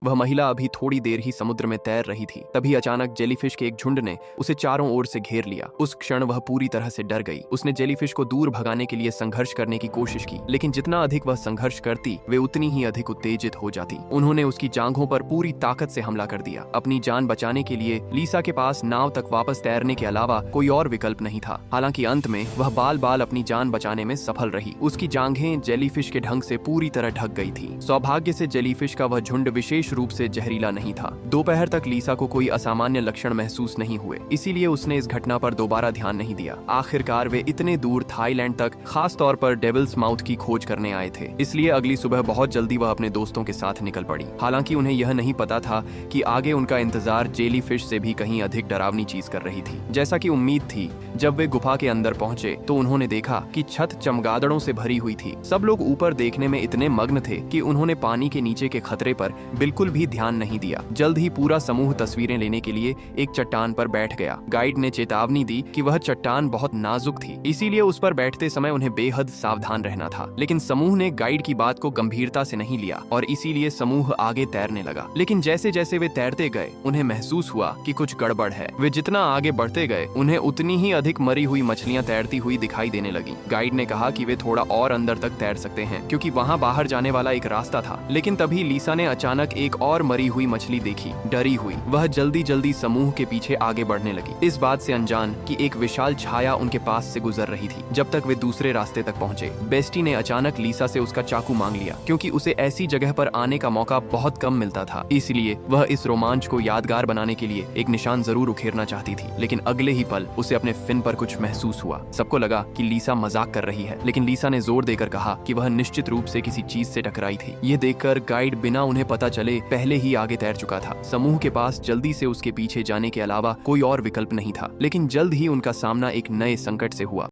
वह महिला अभी थोड़ी देर ही समुद्र में तैर रही थी, तभी अचानक जेलीफिश के एक झुंड ने उसे चारों ओर से घेर लिया। उस क्षण वह पूरी तरह से डर गई। उसने जेलीफिश को दूर भगाने के लिए संघर्ष करने की कोशिश की, लेकिन जितना अधिक वह संघर्ष करती, वे उतनी ही अधिक उत्तेजित हो जाती। उन्होंने उसकी जांघों पर पूरी ताकत से हमला कर दिया। अपनी जान बचाने के लिए लीसा के पास नाव तक वापस तैरने के अलावा कोई और विकल्प नहीं था। हालांकि अंत में वह बाल बाल अपनी जान बचाने में सफल रही। उसकी जांघें जेलीफिश के ढंग से पूरी तरह ढक गई थी। सौभाग्य से जेलीफिश का वह झुंड विशेष रूप से जहरीला नहीं था। दोपहर तक लीसा को कोई असामान्य लक्षण महसूस नहीं हुए, इसीलिए उसने इस घटना पर दोबारा ध्यान नहीं दिया। आखिरकार वे इतने दूर थाईलैंड तक खास तौर पर डेविल्स माउथ की खोज करने आए थे, इसलिए अगली सुबह बहुत जल्दी वह अपने दोस्तों के साथ निकल पड़ी। हालांकि उन्हें यह नहीं पता था कि आगे उनका इंतजार जेलीफिश से भी कहीं अधिक डरावनी चीज कर रही थी। जैसा कि उम्मीद थी, जब वे गुफा के अंदर पहुंचे तो उन्होंने देखा कि छत चमगादड़ों से भरी हुई थी। सब लोग ऊपर देखने में इतने मग्न थे कि उन्होंने पानी के नीचे के खतरे पर बिल्कुल भी ध्यान नहीं दिया। जल्द ही पूरा समूह तस्वीरें लेने के लिए एक चट्टान पर बैठ गया। गाइड ने चेतावनी दी कि वह चट्टान बहुत नाजुक थी, इसीलिए उस पर बैठते समय उन्हें बेहद सावधान रहना था। लेकिन समूह ने गाइड की बात को गंभीरता से नहीं लिया और इसीलिए समूह आगे तैरने लगा। लेकिन जैसे जैसे वे तैरते गए, उन्हें महसूस हुआ कि कुछ गड़बड़ है। वे जितना आगे बढ़ते गए, उन्हें उतनी ही अधिक मरी हुई मछलियां तैरती हुई दिखाई देने लगी। गाइड ने कहा कि वे थोड़ा और अंदर तक तैर सकते हैं, क्योंकि वहां बाहर जाने वाला एक रास्ता था। लेकिन तभी लीसा ने अचानक एक और मरी हुई मछली देखी। डरी हुई वह जल्दी जल्दी समूह के पीछे आगे बढ़ने लगी, इस बात से अनजान कि एक विशाल छाया उनके पास से गुजर रही थी। जब तक वे दूसरे रास्ते तक पहुंचे, बेस्टी ने अचानक लीसा से उसका चाकू मांग लिया, क्योंकि उसे ऐसी जगह पर आने का मौका बहुत कम मिलता था। इसलिए वह इस रोमांच को यादगार बनाने के लिए एक निशान जरूर उखेरना चाहती थी। लेकिन अगले ही पल उसे अपने फिन पर कुछ महसूस हुआ। सबको लगा कि लीसा मजाक कर रही है, लेकिन लीसा ने जोर देकर कहा कि वह निश्चित रूप से किसी चीज से टकराई थी। ये देखकर गाइड बिना उन्हें पता चले पहले ही आगे तैर चुका था। समूह के पास जल्दी से उसके पीछे जाने के अलावा कोई और विकल्प नहीं था। लेकिन जल्द ही उनका सामना एक नए संकट से हुआ।